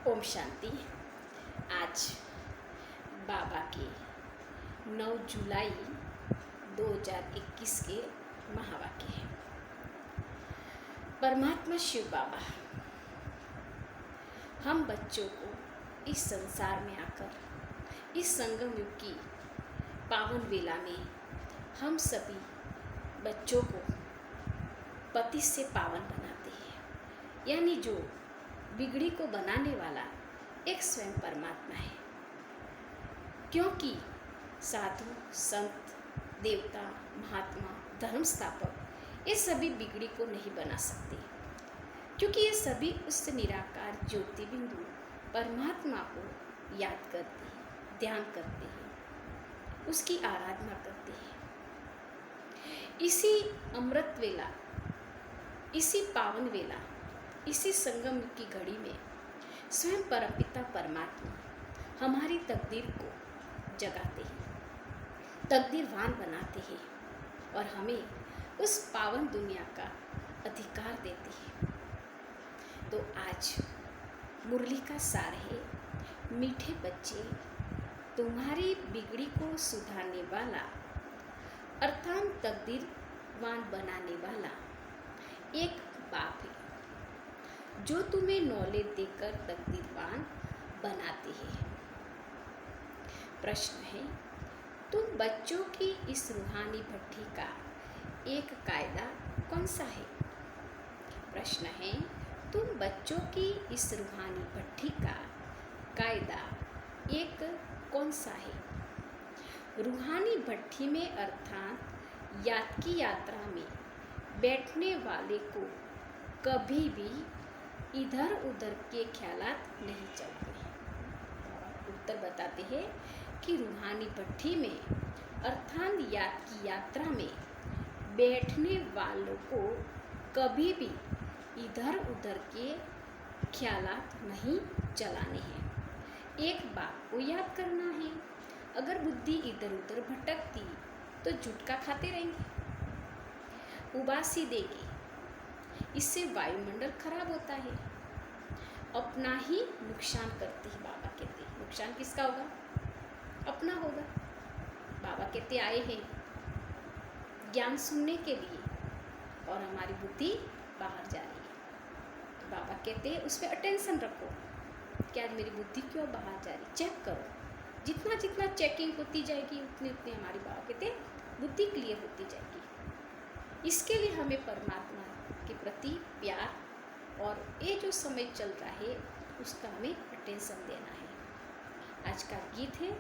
ओम शांति। आज बाबा के 9 जुलाई 2021 के महावाक्य है। परमात्मा शिव बाबा हम बच्चों को इस संसार में आकर इस संगम युग की पावन वेला में हम सभी बच्चों को पति से पावन बनाते हैं, यानी जो बिगड़ी को बनाने वाला एक स्वयं परमात्मा है। क्योंकि साधु, संत, देवता, महात्मा, धर्म स्थापक ये सभी बिगड़ी को नहीं बना सकते, क्योंकि ये सभी उस निराकार ज्योति बिंदु परमात्मा को याद करते हैं, ध्यान करते हैं, उसकी आराधना करते हैं। इसी अमृत वेला, इसी पावन वेला, इसी संगम की घड़ी में स्वयं परमपिता परमात्मा हमारी तकदीर को जगाते हैं, तकदीरवान बनाते हैं और हमें उस पावन दुनिया का अधिकार देते हैं। तो आज मुरली का सार है, मीठे बच्चे, तुम्हारी बिगड़ी को सुधारने वाला अर्थात तकदीरवान बनाने वाला एक बाप है, जो तुम्हें नॉलेज देकर तकदीरवान बनाते हैं। प्रश्न है, तुम बच्चों की इस रूहानी भट्टी का एक कायदा कौन सा है? प्रश्न है, तुम बच्चों की इस रूहानी भट्टी का कायदा एक कौन सा है? रूहानी भट्टी में अर्थात याद की यात्रा में बैठने वाले को कभी भी इधर उधर के ख्यालात नहीं चलते हैं। उत्तर बताते हैं कि रूहानी भट्टी में अर्थात याद की यात्रा में बैठने वालों को कभी भी इधर उधर के ख्यालात नहीं चलाने हैं। एक बात को याद करना है, अगर बुद्धि इधर उधर भटकती तो झुटका खाते रहेंगे, उबासी देगी, इससे वायुमंडल खराब होता है, अपना ही नुकसान करती है। बाबा कहते हैं नुकसान किसका होगा? अपना होगा। बाबा कहते आए हैं ज्ञान सुनने के लिए और हमारी बुद्धि बाहर जा रही है। तो बाबा कहते हैं उस पर अटेंशन रखो, क्या मेरी बुद्धि क्यों बाहर जा रही, चेक करो। जितना जितना चेकिंग होती जाएगी उतनी उतनी हमारी बाबा कहते बुद्धि क्लियर होती जाएगी। इसके लिए हमें परमात्मा के प्रति प्यार और ये जो समय चल रहा है उसका हमें अटेंशन देना है। आज का गीत है,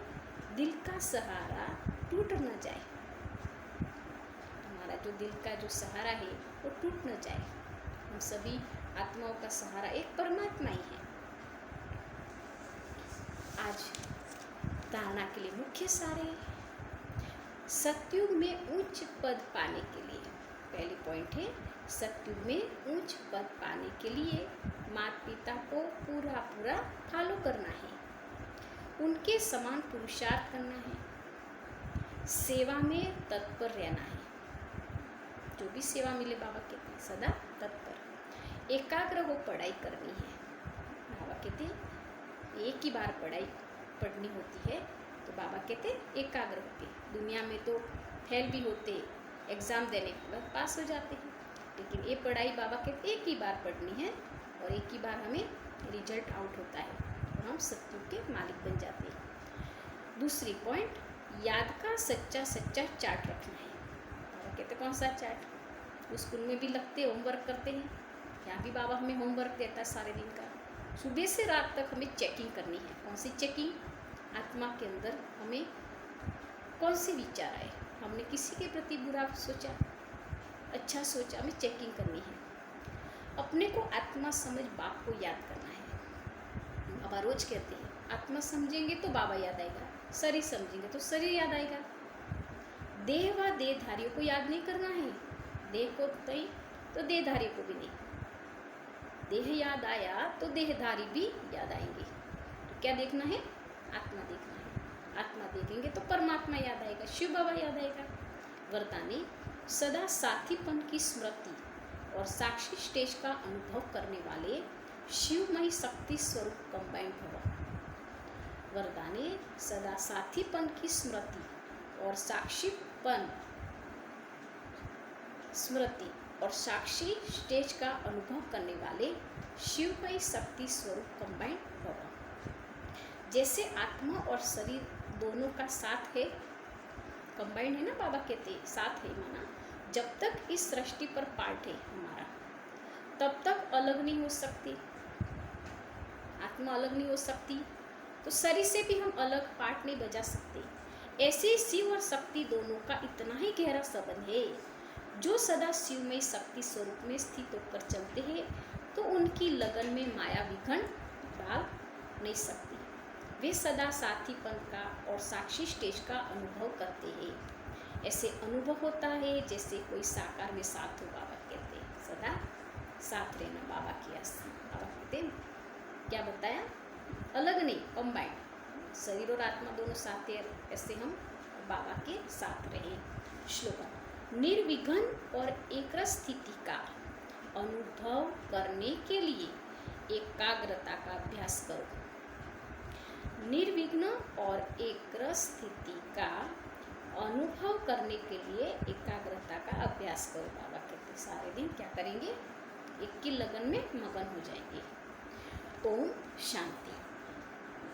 दिल का सहारा टूट न जाए। हमारा जो दिल का जो सहारा है वो टूट न जाए। हम सभी आत्माओं का सहारा एक परमात्मा ही है। आज धारणा के लिए मुख्य सारे सतयुग में उच्च पद पाने के लिए, पहली पॉइंट है सतयुग में उच्च पद पाने के लिए माता पिता को पूरा पूरा फॉलो करना है, उनके समान पुरुषार्थ करना है, सेवा में तत्पर रहना है। जो भी सेवा मिले बाबा कहते हैं सदा तत्पर, एकाग्र हो पढ़ाई करनी है। बाबा कहते हैं एक ही बार पढ़ाई पढ़नी होती है, तो बाबा कहते एकाग्र होके। दुनिया में तो फेल भी होते, एग्ज़ाम देने के बाद पास हो जाते हैं, लेकिन ये पढ़ाई बाबा कहते एक ही बार पढ़नी है और एक ही बार हमें रिजल्ट आउट होता है और हम सत्युग के मालिक बन जाते हैं। दूसरी पॉइंट, याद का सच्चा सच्चा चार्ट रखना है। बाबा कहते कौन सा चार्ट? स्कूल में भी लगते होमवर्क करते हैं, यहाँ भी बाबा हमें होमवर्क देता है सारे दिन का। सुबह से रात तक हमें चेकिंग करनी है। कौन सी चेकिंग? आत्मा के अंदर हमें कौन से विचार आए, हमने किसी के प्रति बुरा सोचा, अच्छा सोचा, हमें चेकिंग करनी है। अपने को आत्मा समझ बाप को याद करना है। बाबा रोज कहते हैं आत्मा समझेंगे तो बाबा याद आएगा, शरीर समझेंगे तो शरीर याद आएगा। देह व देहधारियों को याद नहीं करना है, देह को नहीं तो देहधारियों को भी नहीं। देह याद आया तो देहधारी भी याद आएंगे। तो क्या देखना है? आत्मा देखना है। आत्मा देखेंगे तो परमात्मा याद आएगा, शिव बाबा याद आएगा। वरदानी सदा साथीपन की स्मृति और साक्षी स्टेज का अनुभव करने वाले शिवमयी शक्ति स्वरूप कंबाइन भव। वरदाने सदा साथीपन की स्मृति और साक्षी स्टेज का अनुभव करने वाले शिवमयी शक्ति स्वरूप कंबाइन भव। जैसे आत्मा और शरीर दोनों का साथ है, कंबाइंड है ना, बाबा कहते साथ है, माना जब तक इस सृष्टि पर पार्ट है हमारा, तब तक अलग नहीं हो सकती, आत्मा अलग नहीं हो सकती, तो शरीर से भी हम अलग पार्ट नहीं बजा सकते। ऐसे शिव और शक्ति दोनों का इतना ही गहरा संबंध है, जो सदा शिव में शक्ति स्वरूप में स्थित होकर चलते हैं तो उनकी लगन में माया विघ्न डाल नहीं सकती। वे सदा साथीपन का और साक्षी स्टेज का अनुभव करते हैं। ऐसे अनुभव होता है जैसे कोई साकार में साथ हो। बाबा कहते हैं सदा साथ रहना, बाबा की आस्था। बाबा कहते हैं क्या बताया, अलग नहीं, कंबाइंड, शरीर और आत्मा दोनों साथ है, ऐसे हम बाबा के साथ रहे। श्लोगन, निर्विघ्न और एकाग्र स्थिति का अनुभव करने के लिए एकाग्रता का अभ्यास करो। निर्विघ्न और एकाग्र स्थिति का अनुभव करने के लिए एकाग्रता का अभ्यास करो। बाबा कहते सारे दिन क्या करेंगे, एक की लगन में मगन हो जाएंगे। ओम शांति।